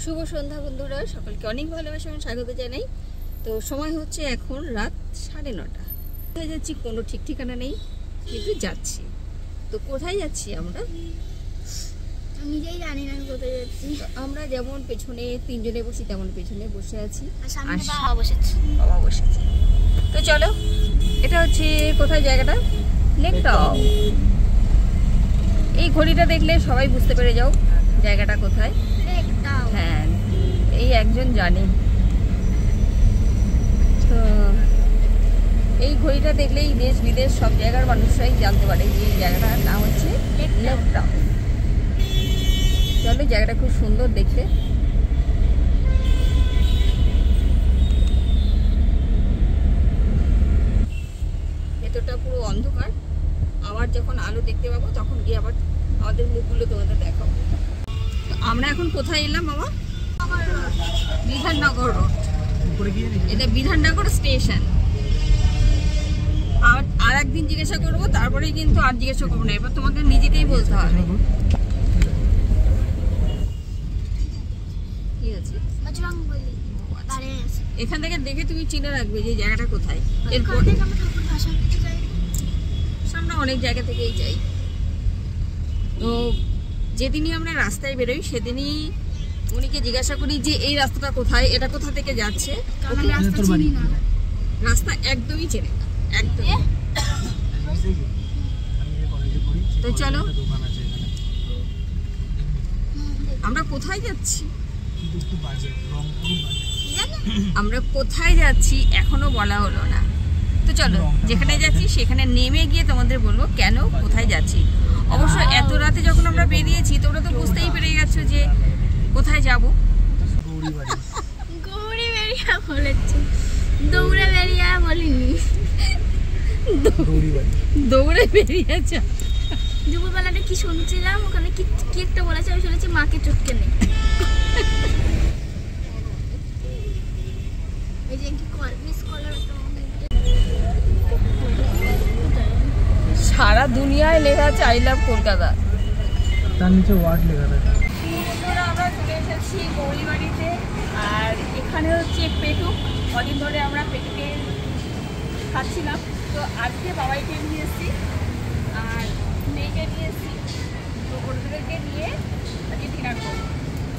শুভ সন্ধ্যা বন্ধুরা, সকলকে অনেক ভালোবাসা এবং স্বাগত জানাই। তো সময় হচ্ছে এখন রাত 9:30। কোথায় যাচ্ছি কোনো ঠিক ঠিকানা নেই, কিন্তু যাচ্ছি। তো কোথায় যাচ্ছি আমরা নিজেই জানি না কোথায় যাচ্ছি। আমরা যেমন পেছনে তিনজনে বসি তেমন পেছনে বসে আছি, আর বাবা বসেছে। বাবা বসেছে। তো চলো, এটা হচ্ছে কোথায় জায়গাটা, লেক টাও। এই ঘড়িটা দেখলে সবাই বুঝতে পেরে যাও জায়গাটা কোথায়। হ্যাঁ, এই একজন জানে। তো এই ঘড়িটা দেখলেই দেশ বিদেশ সব জায়গার মানুষরাই জানতে পারে যে এই জায়গাটার নাম হচ্ছে লেক টাও। চলো, জায়গাটা খুব সুন্দর দেখতে। ভেতরটা পুরো অন্ধকার, আবার যখন আলো দেখতে পাবো তখন গিয়ে আবার আমাদের মুখগুলো তোমাদের দেখাবো। আমরা এখন কোথায় এলাম বাবা? বিধাননগর রোড। এটা বিধাননগর স্টেশন। আর একদিন জিজ্ঞাসা করবো, তারপরেই কিন্তু আর জিজ্ঞাসা করবো না, এবার তোমাদের নিজেকেই বলতে হবে। কি আছে এখান থেকে দেখে তুমি চিনে রাখবে যে জায়গাটা কোথায়। এরপর আমরা অনেক জায়গা থেকেই যাই। তো যেদিনই আমরা রাস্তায় বেরোই সেদিনই উনিকে জিজ্ঞাসা করি যে এই রাস্তাটা কোথায়, এটা কোথা থেকে যাচ্ছে। রাস্তা একদমই চেনে না, একদম। তো চলো, আমরা কোথায় যাচ্ছি, আমরা কোথায় যাচ্ছি এখনো বলা হলো না। তো চলো, যেখানে যাচ্ছি সেখানে নেমে গিয়ে তোমাদের বলবো কেন কোথায় যাচ্ছি। অবশ্য এত রাতে যখন আমরা বেরিয়েছি তোমরা তো বুঝতেই পেরে গেছো যে কোথায় যাব। গৌরী বেরিয়া বলেছে, দৌড়ে বেরিয়া বলিনি, দৌড়ে বেরিয়েছে। দুপুরবেলাটা কি শুনছিলাম, ওখানে কি কি একটা বলেছে, আমি শুনেছি মাকে চটকে নেই। এই যে কি মিস কলার সারা দুনিয়ায় লেখা আছে আই লাভ কলকাতা, তার নিচে ওয়ার্ড লেখা আছে। আমরা চলে এসেছি গৌরী বাড়িতে। আর এখানে হচ্ছে পেটুক। কদিন ধরে আমরা পেটুকে খাচ্ছিলাম, তো আজকে বাবাইকে নিয়ে এসেছি আর মেয়েকে নিয়ে এসেছি। তো বন্ধুদেরকে নিয়ে আজকে ডিনার করবো।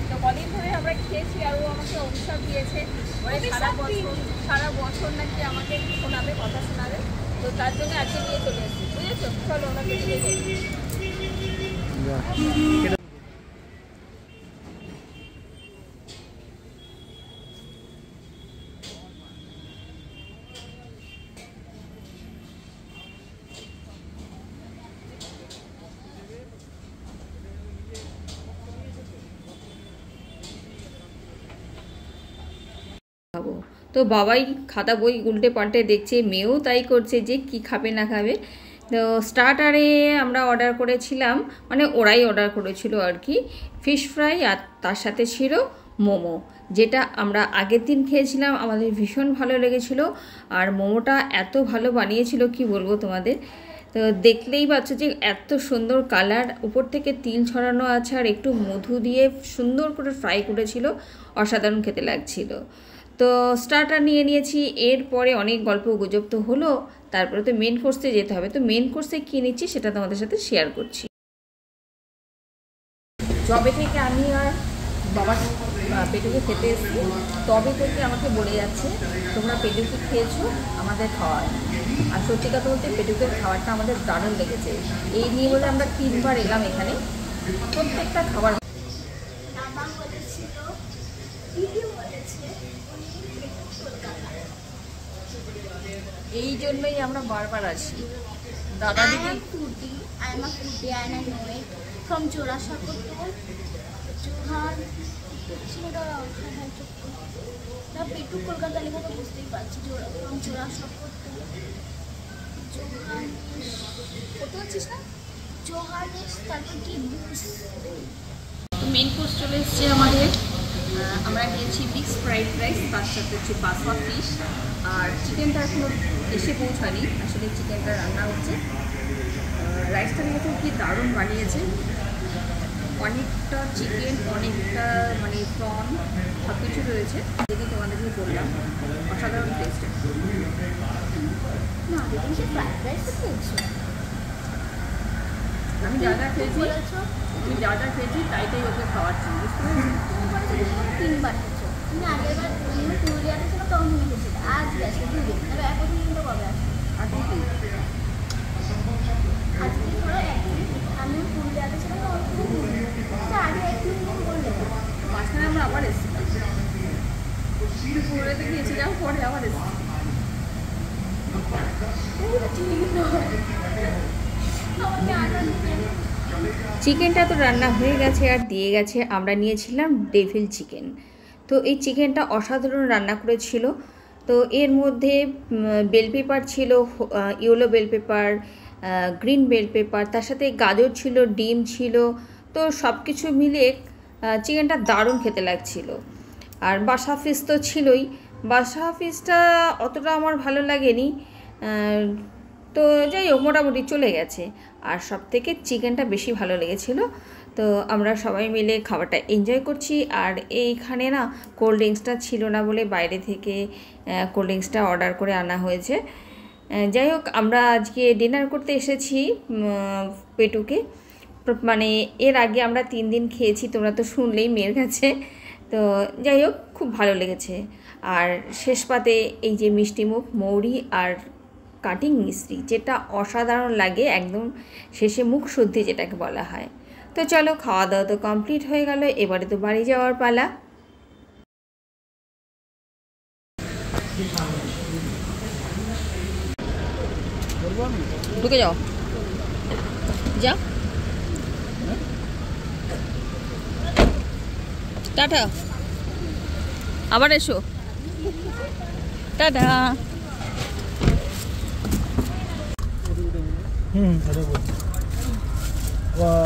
তো কদিন ধরে আমরা খেয়েছি আর ও আমাকে অভিশাপ দিয়েছে, সারা বছর নাকি আমাকে শোনাবে, কথা শোনাবে। তো তার জন্য আজকে নিয়ে চলে এসেছি, বুঝেছো? চলো ওনাকে নিয়ে যাই। তো বাবাই খাতা বই উল্টে পাল্টে দেখছে, মেয়েও তাই করছে যে কি খাবে না খাবে। তো স্টার্টারে আমরা অর্ডার করেছিলাম, মানে ওরাই অর্ডার করেছিল আর কি, ফিশ ফ্রাই, আর তার সাথে ছিল মোমো, যেটা আমরা আগের দিন খেয়েছিলাম, আমাদের ভীষণ ভালো লেগেছিলো। আর মোমোটা এত ভালো বানিয়েছিল কি বলবো তোমাদের। তো দেখলেই পাচ্ছ যে এত সুন্দর কালার, উপর থেকে তিল ছড়ানো আছে আর একটু মধু দিয়ে সুন্দর করে ফ্রাই করেছিল, অসাধারণ খেতে লাগছিল। তো স্টার্টার নিয়ে নিয়েছি, এরপরে অনেক গল্প গুজব তো হলো, তারপরে তো মেন কোর্সে যেতে হবে। তো মেন কোর্সে কী নিচ্ছি সেটা তোমাদের সাথে শেয়ার করছি। যবে থেকে আমি আর বাবা পেটুকে খেতে এসেছি তবে থেকে আমাকে বলে যাচ্ছে তোমরা পেটুকে খেয়েছো, আমাদের খাওয়ার। আর সত্যি কথা বলতে পেটুকের খাবারটা আমাদের দারুণ লেগেছে। এই নিয়ে বলে আমরা 3বার এলাম এখানে, প্রত্যেকটা খাবার। এই জন্যই আমরা বারবার আসি। দাদা দিদি from Jorasakoto, Johan, না পেটুক কলকাতা লেখা তো বুঝতেই পারছি। from Jorasakoto, Johan, কত হচ্ছিস না, Johannes, তারপর কি বুস। তো মেন কোর্স চলে এসছে আমাদের। আমরা নিয়েছি মিক্স ফ্রাইড রাইস, তার সাথে হচ্ছে বাসা ফিশ, আর চিকেনটা এখনো এসে পৌঁছানি, আসলে চিকেনটা রান্না হচ্ছে। রাইসটা কিন্তু কি দারুণ বানিয়েছে। অনেকটা চিকেন, অনেকটা মানে প্রন সব কিছু রয়েছে, যেটি তোমাদেরকে বললাম অসাধারণ টেস্ট। না দেখুন সে ফ্রাইড রাইসটা খেয়েছো, আমি যা যা খেয়েছি, তুমি যা যা খেয়েছি তাই তাই ওকে খাওয়াচ্ছি, বুঝতে পেরেছি? তুমি বলেছো তুমি 3 বার খেয়েছো। তুমি আগের বার তুমি পুরুলিয়াতে ছিল তখন তুমি খেয়েছিলে, আজ গেছে 2 দিন, তবে এখন কিন্তু কবে আসবে? আর কি কি আজকে ধরো একদিন, আমি পুরুলিয়াতে ছিলাম তখন তুমি 2 দিন, আগে 1 দিন বললে না। মাঝখানে আমরা আবার এসেছিলাম, পুরোতে গিয়েছি, যাও পরে আবার এসেছি। চিকেনটা তো রান্না হয়ে গেছে আর দিয়ে গেছে। আমরা নিয়েছিলাম ডেভিল চিকেন। তো এই চিকেনটা অসাধারণ রান্না করেছিল। তো এর মধ্যে বেল পেপার ছিল, yellow bell pepper, green bell pepper, তার সাথে গাজর ছিল, ডিম ছিল। তো সব কিছু মিলিয়ে চিকেনটা দারুণ খেতে লাগছিল। আর বাসা ফিশ তো ছিলই। বাসা ফিশটা অতটা আমার ভালো লাগেনি, তো যাই হোক মোটামুটি চলে গেছে। আর সব থেকে চিকেনটা বেশি ভালো লেগেছিলো। তো আমরা সবাই মিলে খাবারটা এনজয় করছি। আর এইখানে না কোল্ড ড্রিঙ্কসটা ছিল না বলে বাইরে থেকে কোল্ড ড্রিঙ্কসটা অর্ডার করে আনা হয়েছে। যাই হোক আমরা আজকে ডিনার করতে এসেছি পেটুকে। মানে এর আগে আমরা 3 দিন খেয়েছি, তোমরা তো শুনলেই মেয়ের কাছে। তো যাই হোক খুব ভালো লেগেছে। আর শেষ পাতে এই যে মিষ্টিমুখ, মৌরি আর কাটিং মিষ্টি, যেটা অসাধারণ লাগে, একদম শেষে মুখ শুদ্ধি যেটাকে বলা হয়। তো চলো খাওয়া দাওয়া তো কমপ্লিট হয়ে গেল, এবারে তো বাড়ি যাওয়ার পালা। ঢুকে যাও, যা টাটা, আবার এসো, টাটা।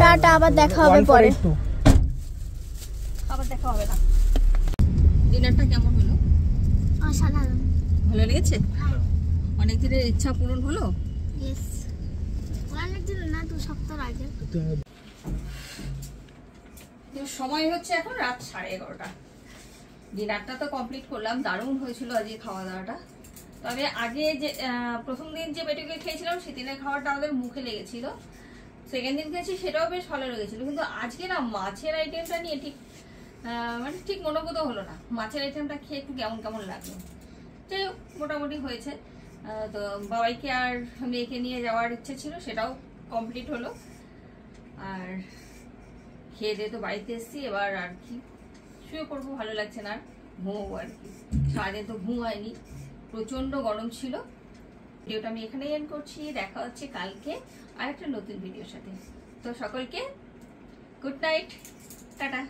টাটা, আবার দেখা হবে পরে। আবার দেখা হবে না। ডিনারটা কেমন হলো? অসাধারণ, ভালো লেগেছে? অনেক দিনের ইচ্ছা পূরণ হলো। ইয়েস, অনেক দিন না, 2 সপ্তাহ আগে। সময় হচ্ছে এখন রাত 11:30। ডিনারটা তো কমপ্লিট করলাম, দারুণ হয়েছিল আজকে খাওয়া দাওয়াটা। তবে আগে যে প্রথম দিন যে পেটুকে খেয়েছিলাম সেদিনের খাবারটা আমাদের মুখে লেগেছিল, সেকেন্ড দিন খেয়েছি সেটাও বেশ ভালো লেগেছিল। কিন্তু আজকে না মাছের আইটেমটা নিয়ে মানে ঠিক মনোভূত হলো না। মাছের আইটেমটা খেয়ে একটু কেমন কেমন লাগলো। যাই হোক মোটামুটি হয়েছে। তো বাবাইকে আর মেয়েকে নিয়ে যাওয়ার ইচ্ছে ছিল, সেটাও কমপ্লিট হলো। আর খেয়ে দিয়ে তো বাড়িতে এসেছি, এবার আর কি শুয়ে পড়বো, ভালো লাগছে না, আর ঘুমোবো আর কি। সারাদিন তো ঘুম হয়নি, প্রচণ্ড গরম ছিল। ভিডিওটা আমি এখানেই এন্ড করছি। দেখা হচ্ছে কালকে আর একটা নতুন ভিডিওর সাথে। তো সকলকে গুড নাইট, টাটা।